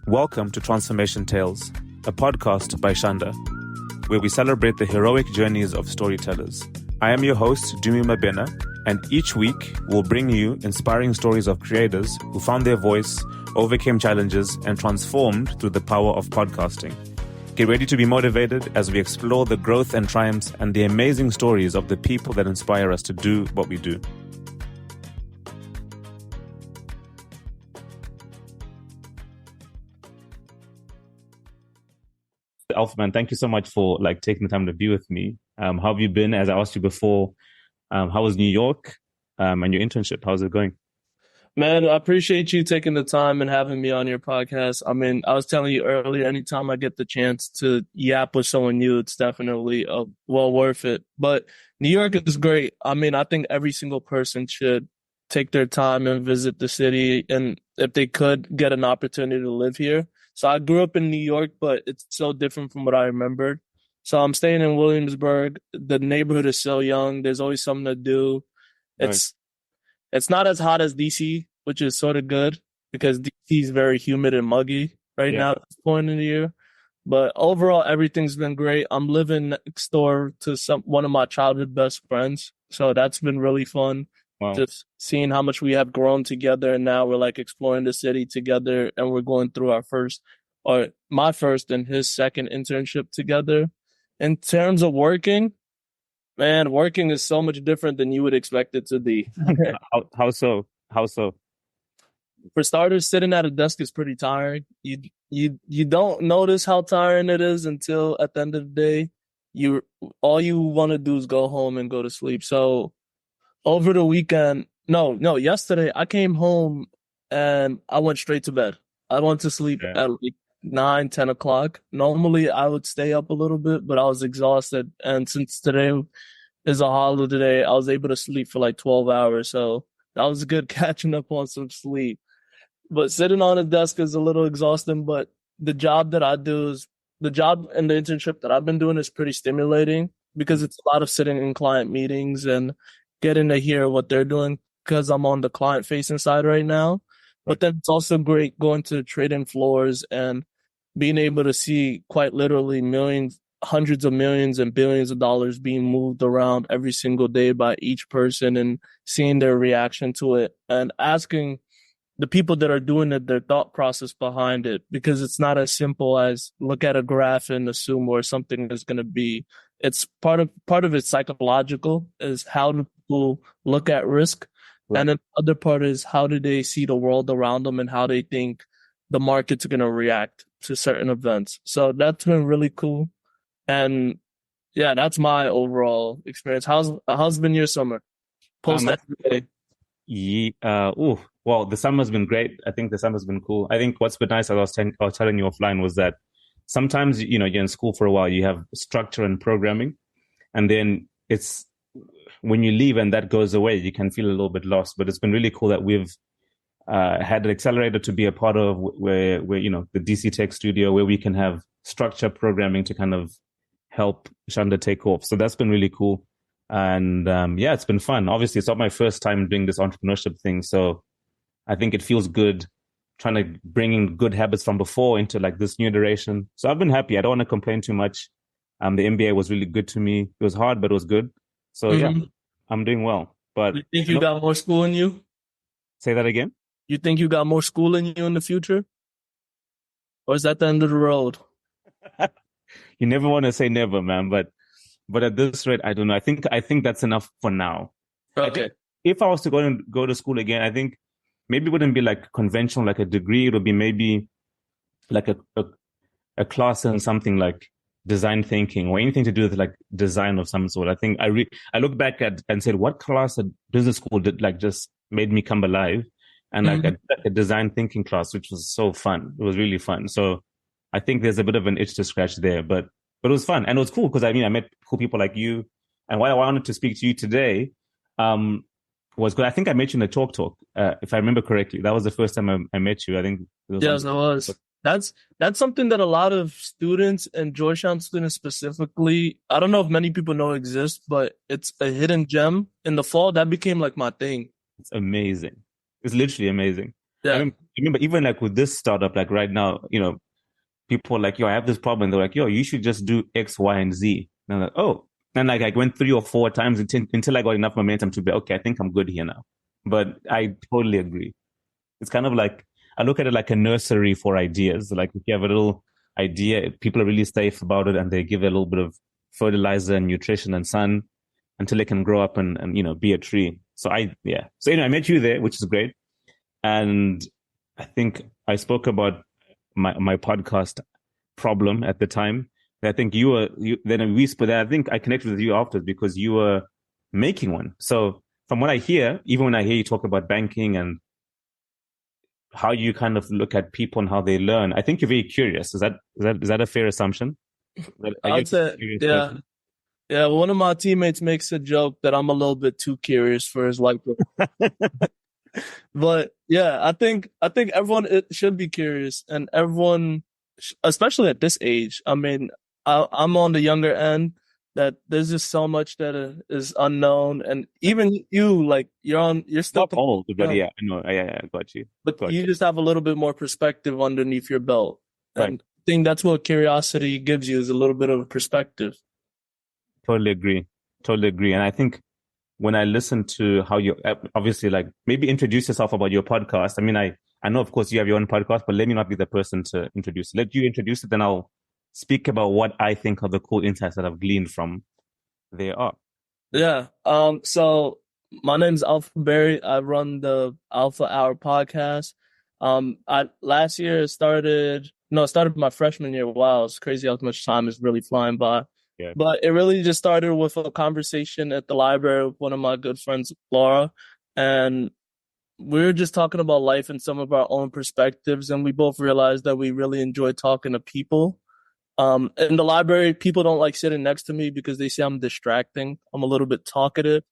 Welcome to Transformation Tales, a podcast by Shanda, where we celebrate the heroic journeys of storytellers. I am your host, Dumi Mabena, and each week we'll bring you inspiring stories of creators who found their voice, overcame challenges, and transformed through the power of podcasting. Get ready to be motivated as we explore the growth and triumphs and the amazing stories of the people that inspire us to do what we do. Alpha Man, thank you so much for taking the time to be with me. How have you been? As I asked you before, how was New York and your internship? How's it going? Man, I appreciate you taking the time and having me on your podcast. I mean, I was telling you earlier, anytime I get the chance to yap with someone new, it's definitely well worth it. But New York is great. I mean, I think every single person should take their time and visit the city, and if they could, get an opportunity to live here. So I grew up in New York, but it's so different from what I remembered. So I'm staying in Williamsburg. The neighborhood is so young. There's always something to do. It's not as hot as DC, which is sort of good because DC is very humid and muggy now at this point in the year. But overall, everything's been great. I'm living next door to one of my childhood best friends. So that's been really fun. Wow. Just seeing how much we have grown together, and now we're exploring the city together, and we're going through my first and his second internship together. In terms of working, man, working is so much different than you would expect it to be. How so? For starters, sitting at a desk is pretty tiring. You don't notice how tiring it is until at the end of the day, all you want to do is go home and go to sleep. So over the weekend, yesterday I came home and I went straight to bed. I went to sleep at 9, 10 o'clock. Normally I would stay up a little bit, but I was exhausted. And since today is a holiday, I was able to sleep for 12 hours. So that was good catching up on some sleep. But sitting on a desk is a little exhausting, but the job and the internship that I've been doing is pretty stimulating because it's a lot of sitting in client meetings and getting to hear what they're doing because I'm on the client-facing side right now. Right. But then it's also great going to trading floors and being able to see quite literally millions, hundreds of millions and billions of dollars being moved around every single day by each person and seeing their reaction to it and asking the people that are doing it, their thought process behind it, because it's not as simple as look at a graph and assume where something is going to be. It's part of it psychological is how do people look at risk. Right. And then the other part is how do they see the world around them and how they think the market's going to react to certain events. So that's been really cool. And yeah, that's my overall experience. How's been your summer? Post day. Well, the summer's been great. I think the summer's been cool. I think what's been nice, as I was telling you offline, was that sometimes, you're in school for a while, you have structure and programming, and then it's when you leave and that goes away, you can feel a little bit lost. But it's been really cool that we've had an accelerator to be a part of where the DC Tech Studio, where we can have structure programming to kind of help Shanda take off. So that's been really cool. And it's been fun. Obviously, it's not my first time doing this entrepreneurship thing. So I think it feels good trying to bring in good habits from before into this new iteration. So I've been happy. I don't want to complain too much. The MBA was really good to me. It was hard, but it was good. So I'm doing well. But you think you got more school in you? Say that again? You think you got more school in you in the future? Or is that the end of the road? You never want to say never, man. But at this rate, I don't know. I think that's enough for now. Okay. If I was to go to school again, I think maybe it wouldn't be conventional, a degree. It would be maybe a class in something like design thinking or anything to do with design of some sort. I think I look back at and said, what class at business school did just made me come alive? And a design thinking class, which was so fun. It was really fun. So I think there's a bit of an itch to scratch there, but it was fun. And it was cool because I met cool people like you. And why I wanted to speak to you today was good. I think I met you in the Talk, if I remember correctly. That was the first time I met you. I think it was. Yes, it was. That's something that a lot of students and Georgetown students specifically, I don't know if many people know exists, but it's a hidden gem. In the fall, that became my thing. It's amazing. It's literally amazing. Yeah. remember even like with this startup, like right now, people are like, yo, I have this problem. They're like, yo, you should just do X, Y, and Z. And I'm like, oh. And like I went 3 or 4 times until I got enough momentum to be, okay, I think I'm good here now. But I totally agree. It's kind of like, I look at it like a nursery for ideas. Like if you have a little idea, people are really safe about it and they give it a little bit of fertilizer and nutrition and sun until it can grow up and be a tree. So yeah. So I met you there, which is great. And I think I spoke about my podcast problem at the time. I think I think I connected with you after because you were making one. So from what I hear, even when I hear you talk about banking and how you kind of look at people and how they learn, I think you're very curious. Is that a fair assumption? I'd say, yeah. Person? Yeah, one of my teammates makes a joke that I'm a little bit too curious for his life. But yeah, I think everyone should be curious, and everyone, especially at this age. I mean, I'm on the younger end. That there's just so much that is unknown, and even you, like you're still not old, but yeah, I know, yeah, I got you. But you just have a little bit more perspective underneath your belt, and right. I think that's what curiosity gives you is a little bit of perspective. Totally agree, and I think when I listen to how you obviously like maybe introduce yourself about your podcast. I mean, I know of course you have your own podcast, but let me not be the person to introduce it. Let you introduce it, then I'll speak about what I think are the cool insights that I've gleaned from there are. Yeah. So my name's Alpha Berry. I run the Alpha Hour podcast. I last year started my freshman year. Wow, it's crazy how much time is really flying by. Yeah. But it really just started with a conversation at the library with one of my good friends, Laura, and we were just talking about life and some of our own perspectives, and we both realized that we really enjoy talking to people. In the library, people don't like sitting next to me because they say I'm distracting. I'm a little bit talkative.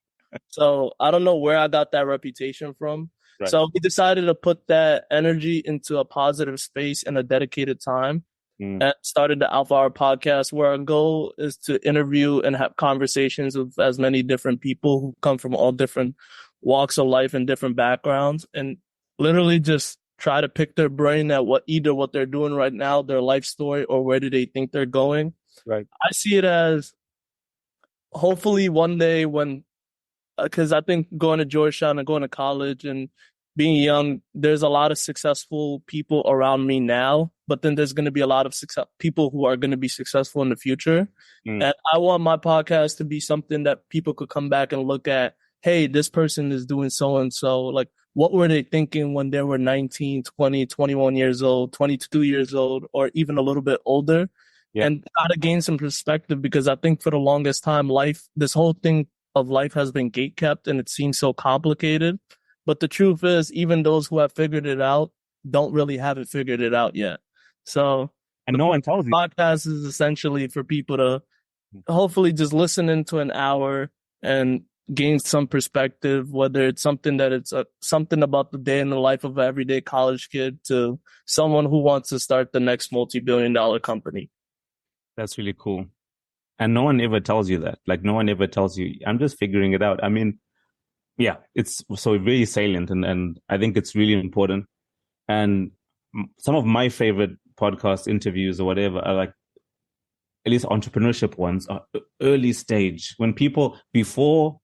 So I don't know where I got that reputation from. Right. So we decided to put that energy into a positive space and a dedicated time. And started the Alpha Hour podcast, where our goal is to interview and have conversations with as many different people who come from all different walks of life and different backgrounds, and literally just try to pick their brain at what they're doing right now, their life story, or where do they think they're going. Right. I see it as hopefully one day because I think going to Georgetown and going to college and being young, there's a lot of successful people around me now, but then there's going to be a lot of people who are going to be successful in the future. And I want my podcast to be something that people could come back and look at. Hey, this person is doing so-and-so. Like, what were they thinking when they were 19, 20, 21 years old, 22 years old, or even a little bit older? Yeah. And how to gain some perspective, because I think for the longest time, this whole thing of life has been gatekept and it seems so complicated. But the truth is, even those who have figured it out don't really haven't figured it out yet. So, and no one tells you. Podcast is essentially for people to hopefully just listen into an hour and gain some perspective, whether it's something that it's something about the day in the life of an everyday college kid to someone who wants to start the next multi-billion-dollar company. That's really cool. And no one ever tells you that. Like, no one ever tells you, I'm just figuring it out. I mean, yeah, it's so very salient, and I think it's really important. And some of my favorite podcast interviews or whatever are like, at least entrepreneurship ones, are early stage, when people, before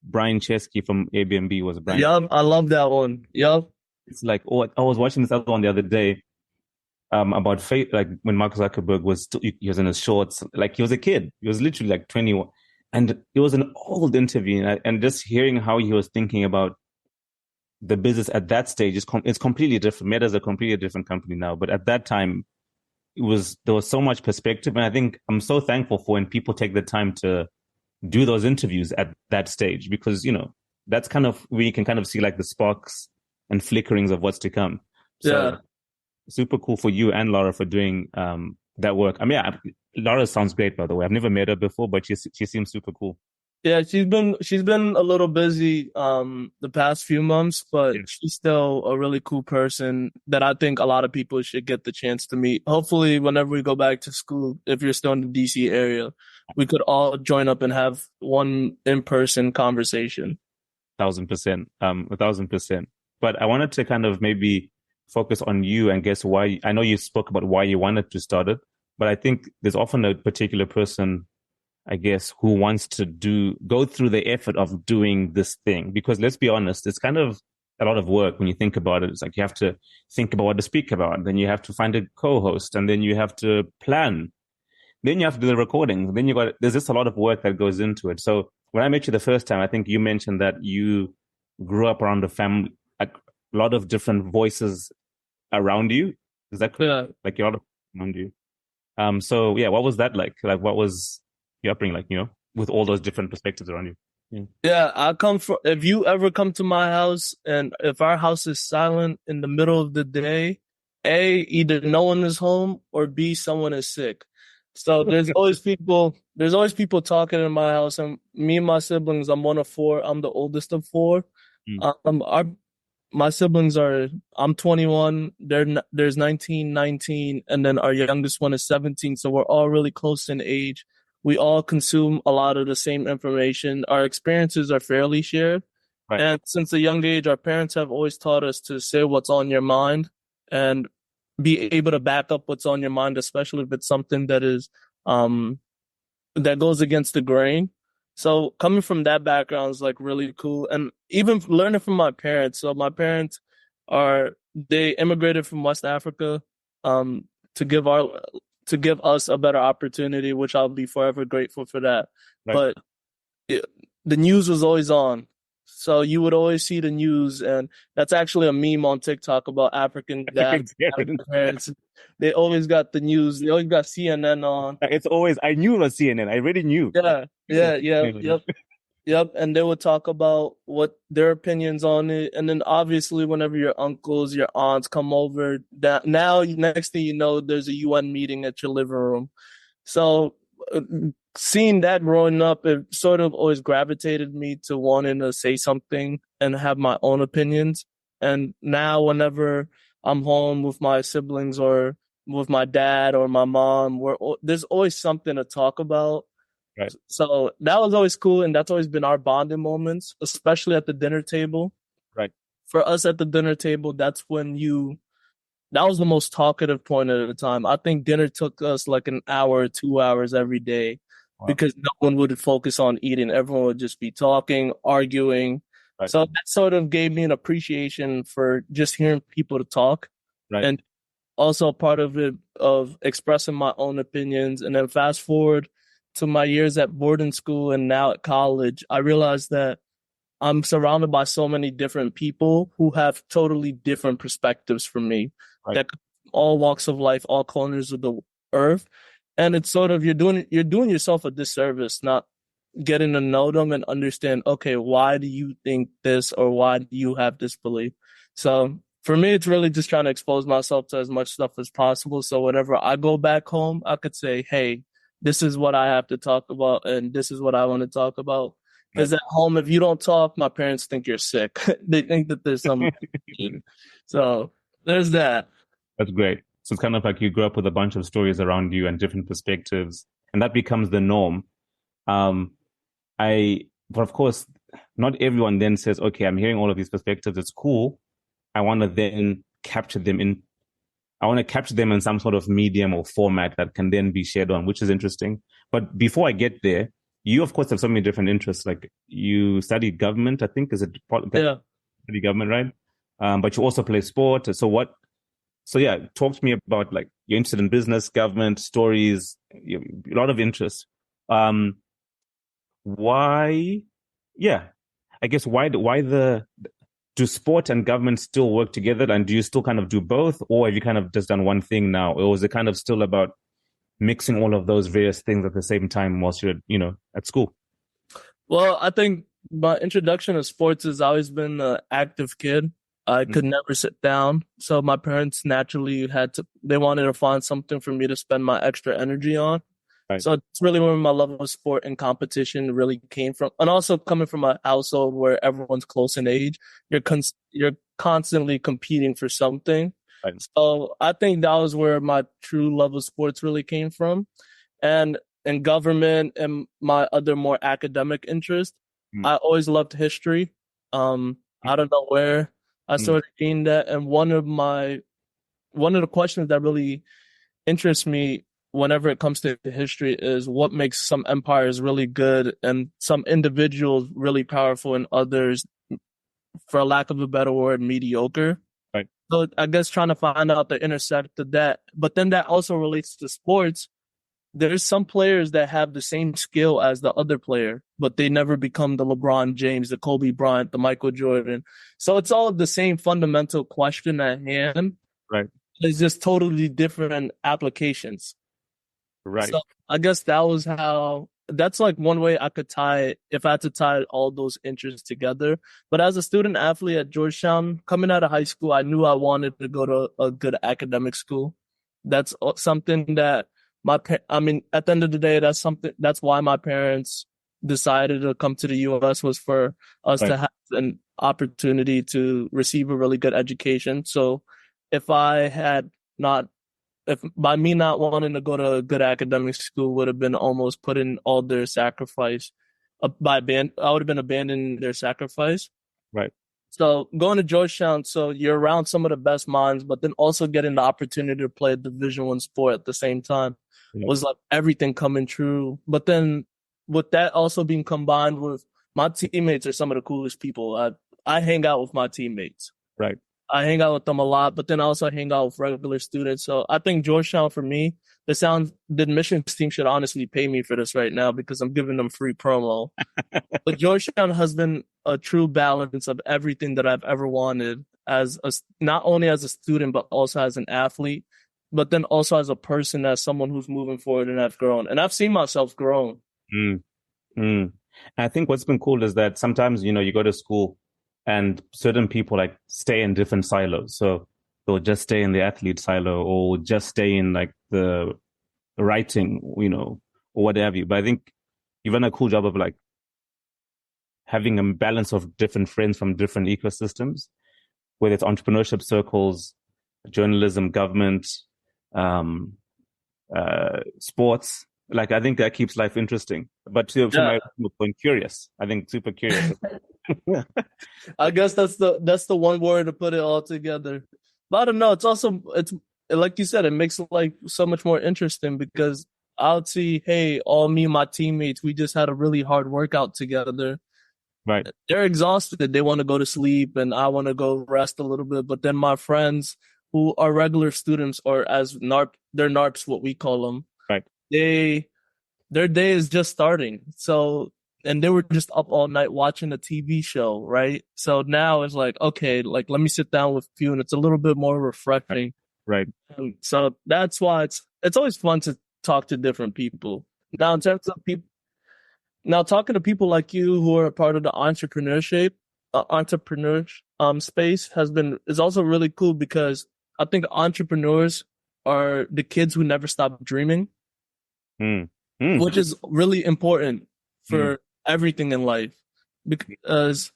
Brian Chesky from Airbnb was Brian. Yup, I love that one. Yup. It's like, I was watching this other one the other day about faith, like when Mark Zuckerberg he was in his shorts, like he was a kid. He was literally like 21. And it was an old interview, and just hearing how he was thinking about the business at that stage it's completely different. Meta's a completely different company now, but at that time, there was so much perspective, and I think I'm so thankful for when people take the time to do those interviews at that stage, because that's kind of where you can kind of see like the sparks and flickerings of what's to come. So, yeah. Super cool for you and Laura for doing that work. I mean, Laura sounds great, by the way. I've never met her before, but she seems super cool. Yeah, she's been a little busy the past few months, but she's still a really cool person that I think a lot of people should get the chance to meet. Hopefully, whenever we go back to school, if you're still in the DC area, we could all join up and have one in-person conversation. 1,000%, 1,000%. But I wanted to kind of maybe focus on you and guess why. I know you spoke about why you wanted to start it, but I think there's often a particular person, I guess, who wants to go through the effort of doing this thing. Because let's be honest, it's kind of a lot of work when you think about it. It's like you have to think about what to speak about, then you have to find a co-host, and then you have to plan, then you have to do the recordings, then there's just a lot of work that goes into it. So when I met you the first time, I think you mentioned that you grew up around a family, a lot of different voices around you. Is that correct? Yeah. Like a lot of around you. So yeah, what was that like? Like, what was your upbringing like, with all those different perspectives around you? Yeah. Yeah, if you ever come to my house and if our house is silent in the middle of the day, A, either no one is home or B, someone is sick. So there's always people talking in my house, and me and my siblings, I'm one of four. I'm the oldest of four. Mm. My siblings I'm 21, there's 19, 19, and then our youngest one is 17. So we're all really close in age. We all consume a lot of the same information. Our experiences are fairly shared. Right. And since a young age, our parents have always taught us to say what's on your mind and be able to back up what's on your mind, especially if it's something that is, that goes against the grain. So coming from that background is like really cool. And even learning from my parents. So my parents they immigrated from West Africa, to give us a better opportunity, which I'll be forever grateful for that. Right. But the news was always on. So you would always see the news, and that's actually a meme on TikTok about African dads, African parents. They always got the news. They always got CNN on. It's always, I knew it was CNN. I really knew. Yep. And they would talk about what their opinions on it. And then obviously whenever your uncles, your aunts come over, now next thing you know, there's a UN meeting at your living room. So seeing that growing up, it sort of always gravitated me to wanting to say something and have my own opinions. And now whenever I'm home with my siblings or with my dad or my mom, there's always something to talk about. Right. So that was always cool, and that's always been our bonding moments, especially at the dinner table. Right. For us at the dinner table, that was the most talkative point at the time. I think dinner took us like an hour, 2 hours every day. Wow. Because no one would focus on eating. Everyone would just be talking, arguing. Right. So that sort of gave me an appreciation for just hearing people to talk. Right. And also part of it, of expressing my own opinions. And then fast forward to my years at boarding school and now at college, I realized that I'm surrounded by so many different people who have totally different perspectives from me. Right. That all walks of life, all corners of the earth. And it's sort of, you're doing yourself a disservice, not getting to know them and understand, okay, why do you think this, or why do you have this belief? So for me, it's really just trying to expose myself to as much stuff as possible. So whenever I go back home, I could say, hey, this is what I have to talk about, and this is what I want to talk about. Because at home, if you don't talk, my parents think you're sick. They think that there's something. So there's that. That's great. So it's kind of like you grew up with a bunch of stories around you and different perspectives, and that becomes the norm. But of course, not everyone then says, okay, I'm hearing all of these perspectives. It's cool. I want to then capture them in some sort of medium or format that can then be shared on, which is interesting. But before I get there, you, of course, have so many different interests. Like you study government, I think, is it? Yeah. Study government, right? But you also play sport. So yeah, talk to me about, like, you're interested in business, government, stories, a lot of interest. Why? Yeah, I guess why do sport and government still work together, and do you still kind of do both, or have you kind of just done one thing now, or is it kind of still about mixing all of those various things at the same time whilst you're, at school? Well, I think my introduction to sports has always been an active kid. I could never sit down. So my parents naturally they wanted to find something for me to spend my extra energy on. Right. So it's really where my love of sport and competition really came from. And also coming from a household where everyone's close in age, you're constantly competing for something. Right. So I think that was where my true love of sports really came from. And in government and my other more academic interests, I always loved history. I don't know where I Mm, started seeing that, and one of the questions that really interests me whenever it comes to history is what makes some empires really good and some individuals really powerful and others, for lack of a better word, mediocre. right. So I guess trying to find out the intersect of that, but then that also relates to sports. There's some players that have the same skill as the other player, but they never become the LeBron James, the Kobe Bryant, the Michael Jordan. So it's all the same fundamental question at hand. Right. It's just totally different applications. Right. So I guess that's like one way I could tie, if I had to tie all those interests together. But as a student athlete at Georgetown, coming out of high school, I knew I wanted to go to a good academic school. That's something that I mean, at the end of the day, that's why my parents decided to come to the US, was for us Right. to have an opportunity to receive a really good education. So if I had not if by me not wanting to go to a good academic school would have been almost putting all their sacrifice I would have been abandoning their sacrifice. Right. So going to Georgetown, so you're around some of the best minds, but then also getting the opportunity to play a Division I sport at the same time Yeah. was like everything coming true. But then with that also being combined with my teammates are some of the coolest people. I hang out with my teammates. Right. I hang out with them a lot, but then I also hang out with regular students. So I think Georgetown for me, the admissions team should honestly pay me for this right now because I'm giving them free promo. But Georgetown has been a true balance of everything that I've ever wanted not only as a student, but also as an athlete, but then also as a person, as someone who's moving forward and I've grown. And I've seen myself grow. Mm, mm. I think what's been cool is that sometimes, you go to school and certain people like stay in different silos. So they'll just stay in the athlete silo or just stay in like the writing, or what have you. But I think you've done a cool job of like having a balance of different friends from different ecosystems, whether it's entrepreneurship circles, journalism, government, um, sports. Like, I think that keeps life interesting. But to Yeah. my point, curious. I think super curious. I guess that's the one word to put it all together. But I don't know. It's like you said, it makes life so much more interesting because I would see, hey, all me and my teammates, we just had a really hard workout together. Right. They're exhausted. They want to go to sleep and I want to go rest a little bit. But then my friends who are regular students or as they're NARPs, what we call them. Right. Their day is just starting. So, and they were just up all night watching a TV show, right? So now it's like, okay, like let me sit down with you and it's a little bit more refreshing. Right. So that's why it's always fun to talk to different people. Now, in terms of people, now talking to people like you who are a part of the entrepreneur space is also really cool because I think entrepreneurs are the kids who never stop dreaming, which is really important for everything in life because,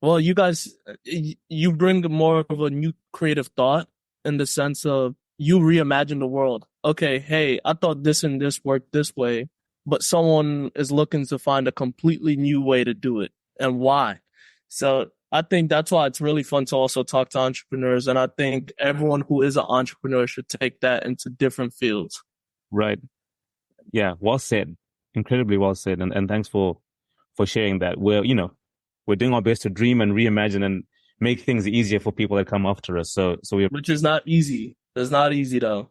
well, you guys, you bring more of a new creative thought in the sense of you reimagine the world. Okay, hey, I thought this and this worked this way, but someone is looking to find a completely new way to do it and why. So I think that's why it's really fun to also talk to entrepreneurs. And I think everyone who is an entrepreneur should take that into different fields. Right. Yeah. Well said. Incredibly well said. And thanks for sharing that. We're doing our best to dream and reimagine and make things easier for people that come after us. Which is not easy. It's not easy though.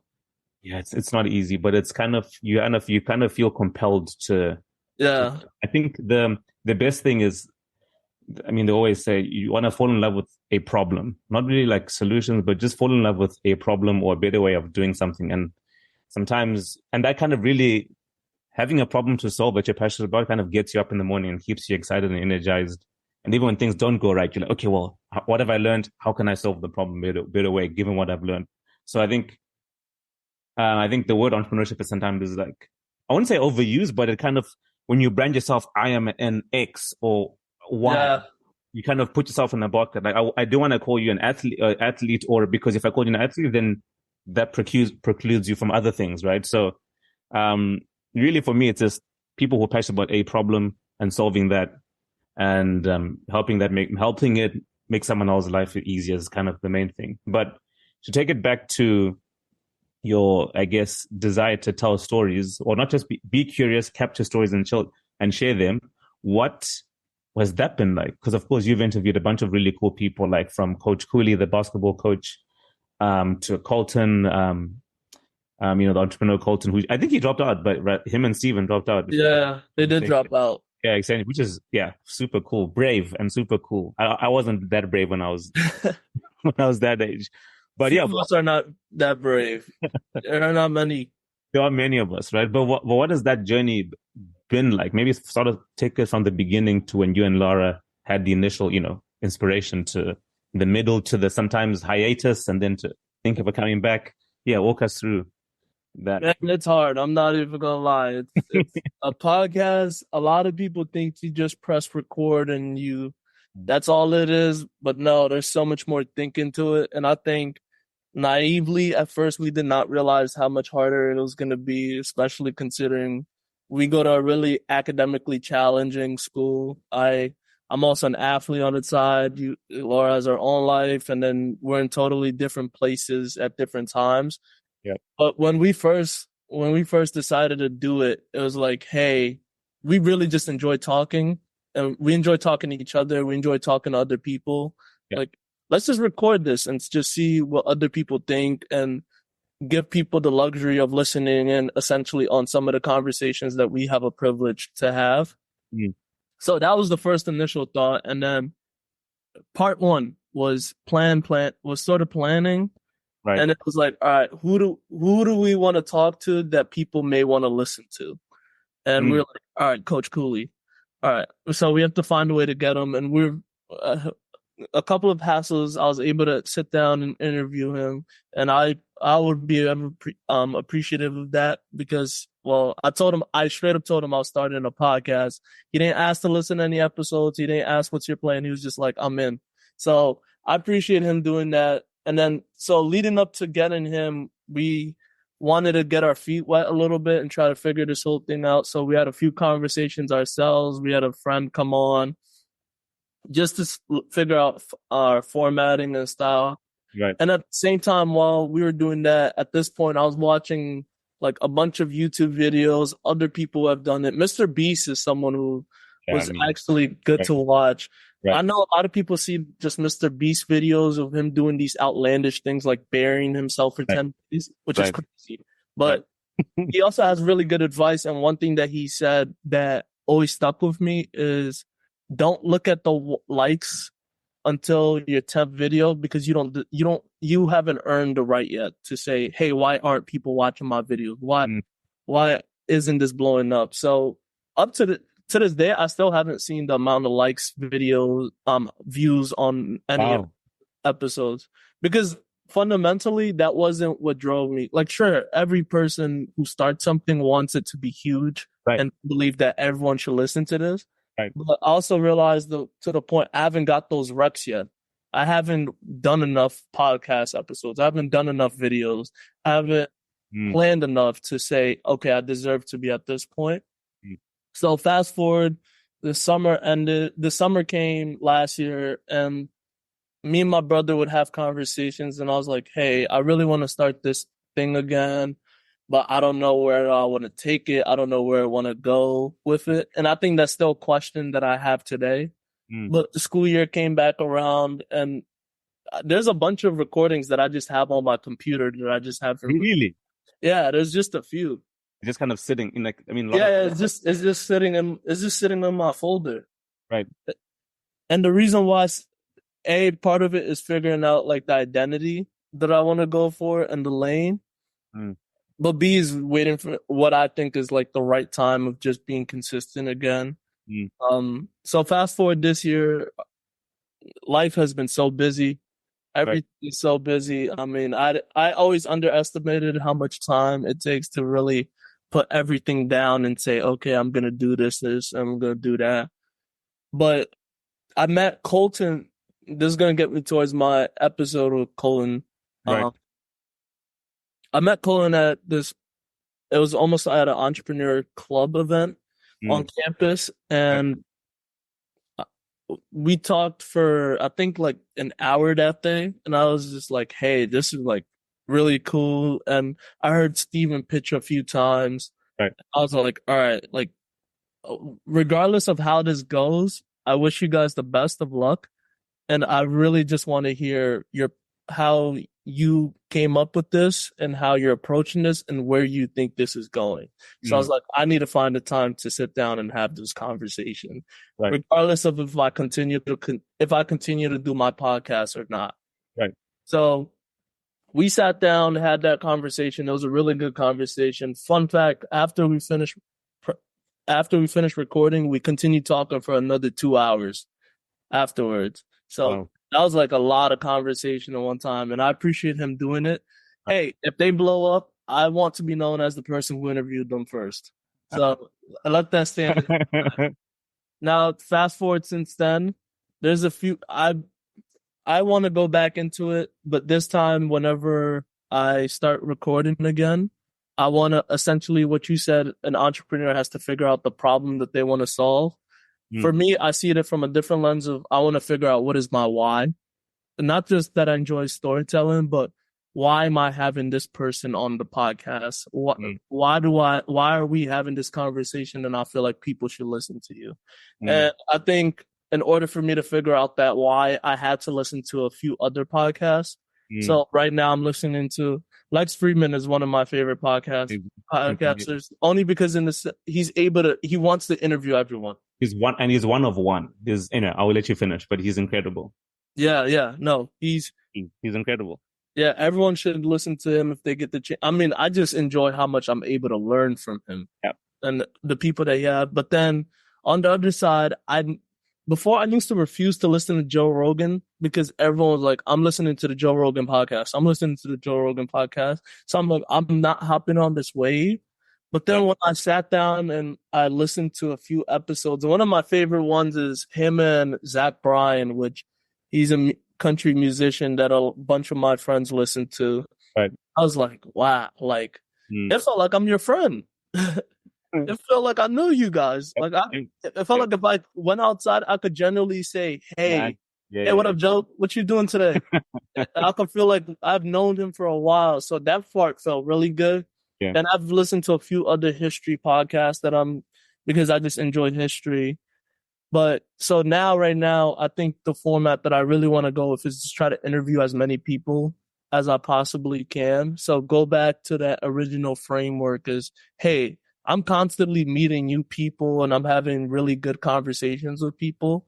Yeah, it's not easy, but it's kind of you kind of feel compelled to. Yeah. I think the best thing is, I mean, they always say you want to fall in love with a problem, not really like solutions, but just fall in love with a problem or a better way of doing something. And sometimes, and that kind of really having a problem to solve that you're passionate about kind of gets you up in the morning and keeps you excited and energized. And even when things don't go right, you're like, okay, well, what have I learned? How can I solve the problem better way, given what I've learned? So I think the word entrepreneurship is sometimes like, I wouldn't say overused, but it kind of, when you brand yourself, I am an X or Y, Yeah. you kind of put yourself in a bucket. Like, I do want to call you an athlete, or because if I call you an athlete, then that precludes you from other things, right? So, really for me, it's just people who are passionate about a problem and solving that and helping it make someone else's life easier is kind of the main thing. But to take it back to your, I guess, desire to tell stories, or not just be curious, capture stories and share them. What has that been like? Because of course you've interviewed a bunch of really cool people, like from Coach Cooley, the basketball coach, to Colton, the entrepreneur Colton, who I think he dropped out, but him and Steven dropped out. Yeah, they did drop out. Yeah, exactly. Which is super cool, brave and super cool. I wasn't that brave when I was when I was that age. But Few of us are not that brave. There are not many. There are many of us, right? But what has that journey been like? Maybe sort of take us from the beginning to when you and Laura had the initial, inspiration, to the middle, to the sometimes hiatus, and then to think of coming back. Yeah, walk us through that. Man, it's hard. I'm not even gonna lie. It's a podcast. A lot of people think you just press record and that's all it is. But no, there's so much more thinking to it. And I think naively, at first, we did not realize how much harder it was going to be, especially considering we go to a really academically challenging school. I'm also an athlete on the side. Laura has her own life, and then we're in totally different places at different times. Yeah. But when we first decided to do it, it was like, hey, we really just enjoy talking, and we enjoy talking to each other. We enjoy talking to other people. Yeah. Like, let's just record this and just see what other people think and give people the luxury of listening in essentially on some of the conversations that we have a privilege to have. Mm. So that was the first initial thought. And then part one was was sort of planning. Right. And it was like, all right, who do we want to talk to that people may want to listen to? And we're like, all right, Coach Cooley. All right. So we have to find a way to get him. And we're, a couple of hassles, I was able to sit down and interview him, and I would be appreciative of that because, well, I straight up told him I was starting a podcast. He didn't ask to listen to any episodes. He didn't ask what's your plan. He was just like, I'm in. So I appreciate him doing that. And then, so leading up to getting him, we wanted to get our feet wet a little bit and try to figure this whole thing out. So we had a few conversations ourselves. We had a friend come on just to figure out our formatting and style. Right. And at the same time, while we were doing that, at this point, I was watching like a bunch of YouTube videos. Other people have done it. Mr. Beast is someone who was actually good to watch. Right. I know a lot of people see just Mr. Beast videos of him doing these outlandish things like burying himself for 10 days, which is crazy. But he also has really good advice. And one thing that he said that always stuck with me is, don't look at the likes until your 10th video, because you haven't earned the right yet to say, hey, why aren't people watching my videos? Why isn't this blowing up? So up to this day, I still haven't seen the amount of likes, videos, views on any episodes, because fundamentally that wasn't what drove me. Like, sure, every person who starts something wants it to be huge and believe that everyone should listen to this. Right. But I also realized to the point, I haven't got those recs yet. I haven't done enough podcast episodes. I haven't done enough videos. I haven't planned enough to say, okay, I deserve to be at this point. So fast forward, the summer ended. The summer came last year, and me and my brother would have conversations, and I was like, hey, I really want to start this thing again, but I don't know where I want to take it. I don't know where I want to go with it. And I think that's still a question that I have today. But the school year came back around, and there's a bunch of recordings that I just have on my computer that I just have. Really? Yeah, there's just a few. Just kind of sitting in it's just sitting in my folder. Right. And the reason why, part of it is figuring out like the identity that I want to go for and the lane. But B is waiting for what I think is like the right time of just being consistent again. So fast forward this year, life has been so busy. Everything is so busy. I mean, I always underestimated how much time it takes to really put everything down and say, okay, I'm going to do this, I'm going to do that. But I met Colton. This is going to get me towards my episode with Colton. Right. I met Colin at it was almost at an entrepreneur club event on campus. And we talked for I think like an hour that day, and I was just like, "Hey, this is like really cool." And I heard Steven pitch a few times. Right. I was like, "All right, like regardless of how this goes, I wish you guys the best of luck." And I really just want to hear your how you came up with this and how you're approaching this and where you think this is going. So I was like, I need to find the time to sit down and have this conversation, Right. regardless of if I continue to do my podcast or not. Right. So we sat down, had that conversation. It was a really good conversation. Fun fact: after we finished recording, we continued talking for another 2 hours afterwards. So Wow. that was like a lot of conversation at one time, and I appreciate him doing it. Hey, if they blow up, I want to be known as the person who interviewed them first. So I let that stand. Now, fast forward since then, there's a few. I want to go back into it, but this time, whenever I start recording again, I want to essentially what you said. An entrepreneur has to figure out the problem that they want to solve. For me, I see it from a different lens of I want to figure out what is my why. And not just that I enjoy storytelling, but why am I having this person on the podcast? Why are we having this conversation? And I feel like people should listen to you. And I think in order for me to figure out that why, I had to listen to a few other podcasts. So right now I'm listening to Lex Friedman is one of my favorite podcasters, only because he wants to interview everyone. He's one of one. I will let you finish, but he's incredible. Yeah. No, he's incredible. Yeah, everyone should listen to him if they get the chance. I mean, I just enjoy how much I'm able to learn from him and the people that he had. But then on the other side, before I used to refuse to listen to Joe Rogan because everyone was like, I'm listening to the Joe Rogan podcast. I'm listening to the Joe Rogan podcast. So I'm like, I'm not hopping on this wave. But then when I sat down and I listened to a few episodes, and one of my favorite ones is him and Zach Bryan, which he's a country musician that a bunch of my friends listen to. Right. I was like, wow, like it felt like I'm your friend. It felt like I knew you guys. Like it felt like if I went outside, I could generally say, "Hey, what up, Joe? What you doing today?" I could feel like I've known him for a while, so that part felt really good. Yeah. And I've listened to a few other history podcasts because I just enjoy history. But so right now, I think the format that I really want to go with is just try to interview as many people as I possibly can. So go back to that original framework is, hey, I'm constantly meeting new people and I'm having really good conversations with people.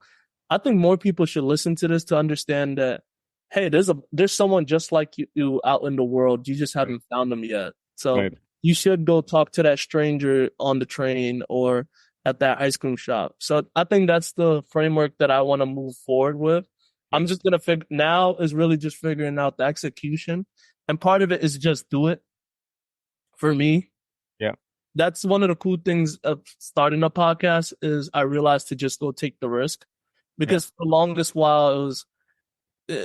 I think more people should listen to this to understand that, hey, there's someone just like you out in the world. You just haven't found them yet. So you should go talk to that stranger on the train or at that ice cream shop. So I think that's the framework that I want to move forward with. I'm just going to now is really just figuring out the execution. And part of it is just do it for me. Yeah. That's one of the cool things of starting a podcast is I realized to just go take the risk because for the longest while it was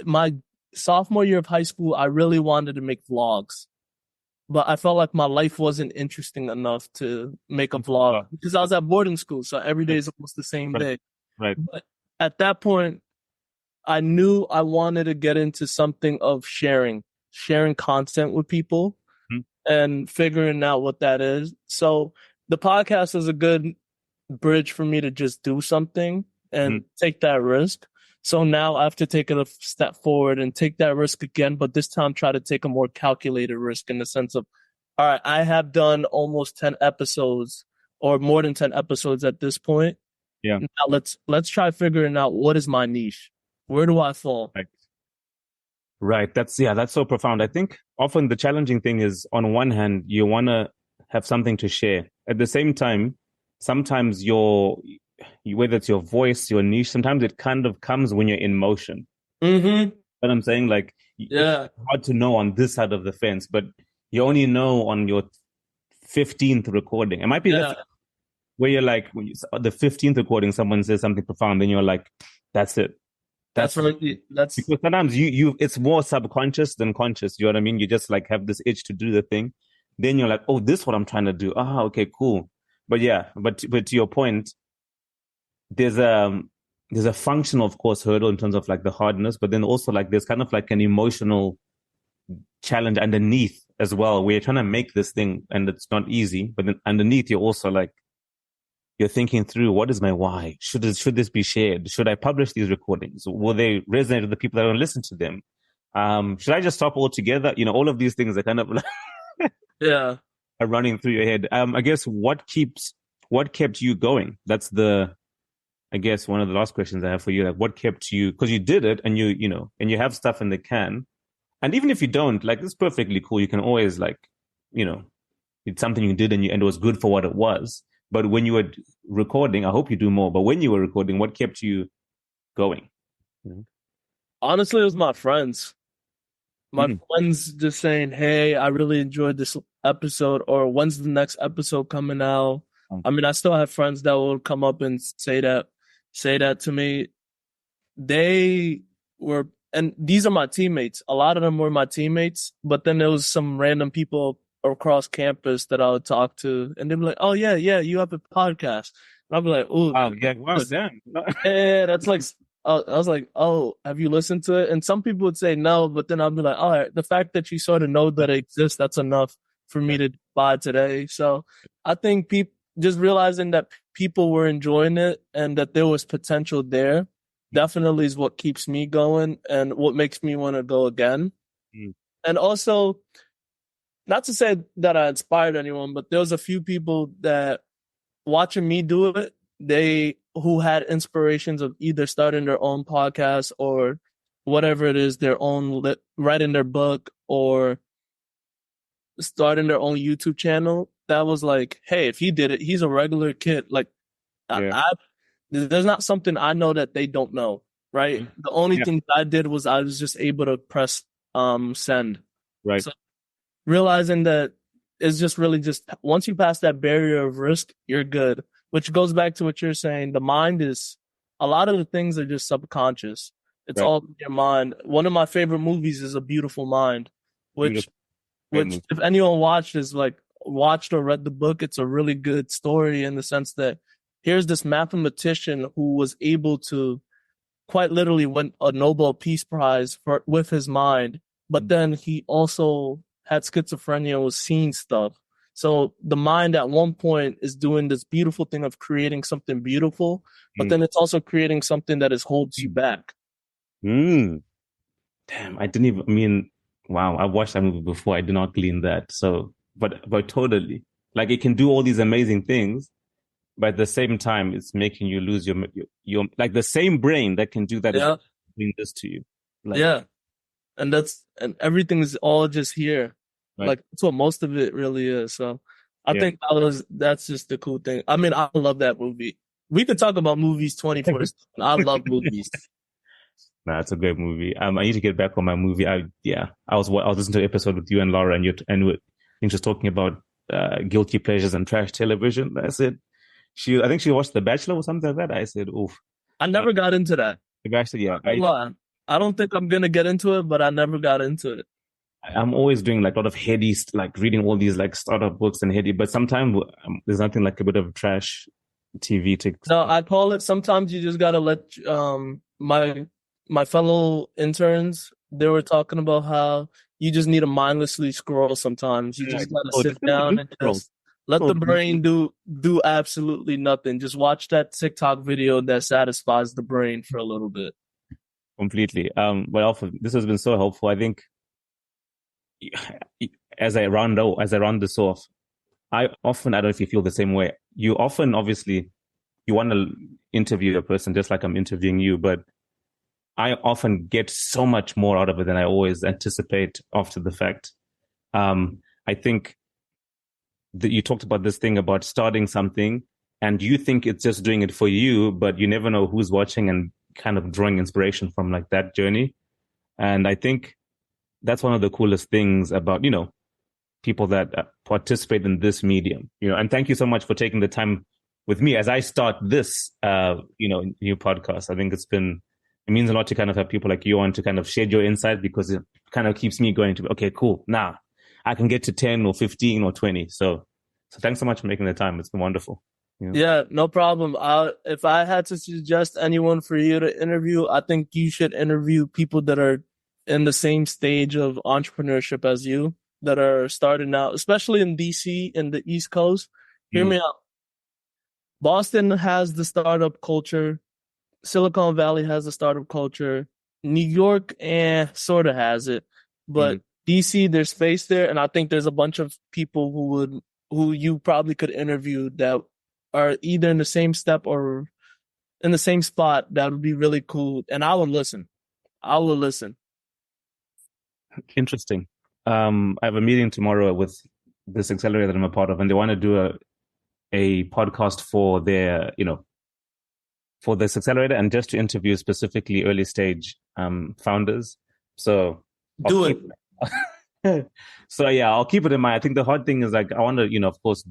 my sophomore year of high school. I really wanted to make vlogs. But I felt like my life wasn't interesting enough to make a vlog because I was at boarding school. So every day is almost the same day. Right. But at that point, I knew I wanted to get into something of sharing content with people and figuring out what that is. So the podcast is a good bridge for me to just do something and take that risk. So now I have to take a step forward and take that risk again, but this time try to take a more calculated risk in the sense of, all right, I have done almost 10 episodes or more than 10 episodes at this point. Yeah. Now let's try figuring out what is my niche. Where do I fall? Right. That's so profound. I think often the challenging thing is on one hand, you want to have something to share. At the same time, sometimes whether it's your voice, your niche, sometimes it kind of comes when you're in motion. But I'm saying it's hard to know on this side of the fence, but you only know on your 15th recording. It might be where you're like, the 15th recording, someone says something profound, then you're like, that's it. That's right. That's because sometimes you it's more subconscious than conscious. You know what I mean? You just like have this itch to do the thing. Then you're like, oh, this is what I'm trying to do. Okay, cool. But to your point, there's there's a functional, of course, hurdle in terms of like the hardness, but then also like there's kind of like an emotional challenge underneath as well, where you're trying to make this thing and it's not easy, but then underneath you're also like, you're thinking through, what is my why? Should this be shared? Should I publish these recordings? Will they resonate with the people that don't listen to them? Should I just stop altogether? You know, all of these things are kind of like Yeah. are running through your head. I guess what kept you going? That's I guess one of the last questions I have for you. Like, what kept you? Because you did it, and and you have stuff in the can. And even if you don't, like, it's perfectly cool. You can always like, it's something you did and it was good for what it was. But when you were recording, I hope you do more. But when you were recording, what kept you going? Honestly, it was my friends. My friends just saying, "Hey, I really enjoyed this episode," or "When's the next episode coming out?" I mean, I still have friends that will come up and say that to me. They were, and these are my teammates. A lot of them were my teammates, but then there was some random people across campus that I would talk to, and they'd be like, "Oh yeah, you have a podcast," and I'd be like, "Oh, wow, yeah, wow, damn." yeah, that's like." I was like, "Oh, have you listened to it?" And some people would say no, but then I'd be like, "All right, the fact that you sort of know that it exists, that's enough for me to buy today." So I think just realizing that people were enjoying it and that there was potential there definitely is what keeps me going and what makes me want to go again. And also, not to say that I inspired anyone, but there was a few people that watching me do it, who had inspirations of either starting their own podcast or whatever it is, their own writing their book or starting their own YouTube channel. That was like, hey, if he did it, he's a regular kid. Like, there's not something I know that they don't know, right? The only thing I did was I was just able to press send. Right. So realizing that it's just really just once you pass that barrier of risk, you're good. Which goes back to what you're saying. The mind is a lot of the things are just subconscious. It's all in your mind. One of my favorite movies is A Beautiful Mind, which if anyone watched or read the book, it's a really good story in the sense that here's this mathematician who was able to quite literally win a Nobel Peace Prize with his mind, but then he also had schizophrenia and was seeing stuff. So the mind at one point is doing this beautiful thing of creating something beautiful, but then it's also creating something that holds you back. Damn, wow, I watched that movie before. I did not glean that. So, but totally, like it can do all these amazing things, but at the same time, it's making you lose your like the same brain that can do that is doing this to you. Like, and everything is all just here. Right. Like that's what most of it really is. So I think that's just the cool thing. I mean, I love that movie. We could talk about movies 24/7. I love movies. Nah, it's a great movie. I need to get back on my movie. I was listening to an episode with you and Laura, and we're just talking about guilty pleasures and trash television. I said I think she watched The Bachelor or something like that. I said, oof. I never got into that. The Bachelor, yeah. I don't think I'm gonna get into it, but I never got into it. I'm always doing like a lot of heady, like reading all these like startup books and heady, but sometimes there's nothing like a bit of trash TV to. No, I call it. Sometimes you just gotta let my fellow interns. They were talking about how you just need to mindlessly scroll. Sometimes you just gotta sit down and just let the brain do absolutely nothing. Just watch that TikTok video that satisfies the brain for a little bit. Completely. But also, this has been so helpful. I think. As I round this off, I don't know if you feel the same way. You often, obviously, you want to interview a person just like I'm interviewing you, but I often get so much more out of it than I always anticipate after the fact. I think that you talked about this thing about starting something and you think it's just doing it for you, but you never know who's watching and kind of drawing inspiration from like that journey. And I think that's one of the coolest things about, people that participate in this medium, and thank you so much for taking the time with me as I start this, new podcast. I think it means a lot to kind of have people like you on to kind of share your insight because it kind of keeps me going to, okay, cool. Now I can get to 10 or 15 or 20. So thanks so much for making the time. It's been wonderful. Yeah, no problem. If I had to suggest anyone for you to interview, I think you should interview people that are in the same stage of entrepreneurship as you, that are starting out, especially in DC in the East Coast. Hear me out. Boston has the startup culture. Silicon Valley has the startup culture. New York, sort of has it, but DC, there's space there, and I think there's a bunch of people who you probably could interview that are either in the same step or in the same spot. That would be really cool, and I would listen. I will listen. Interesting. I have a meeting tomorrow with this accelerator that I'm a part of, and they want to do a podcast for their, for this accelerator, and just to interview specifically early stage founders. So do it. So yeah, I'll keep it in mind. I think the hard thing is like I want to, of course,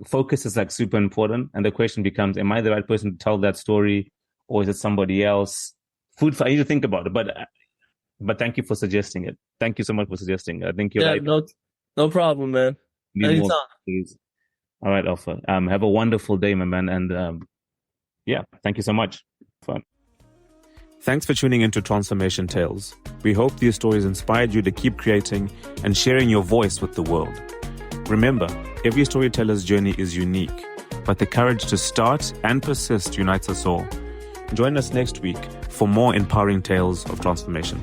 focus is like super important, and the question becomes: am I the right person to tell that story, or is it somebody else? Food for you to think about it, but thank you for suggesting it. Thank you so much for suggesting it. I think you're right. No problem, man. Anytime. All right, Alpha. Have a wonderful day, my man, and yeah, thank you so much. Fun. Thanks for tuning into Transformation Tales. We hope these stories inspired you to keep creating and sharing your voice with the world. Remember, every storyteller's journey is unique, but the courage to start and persist unites us all. Join us next week for more empowering tales of transformation.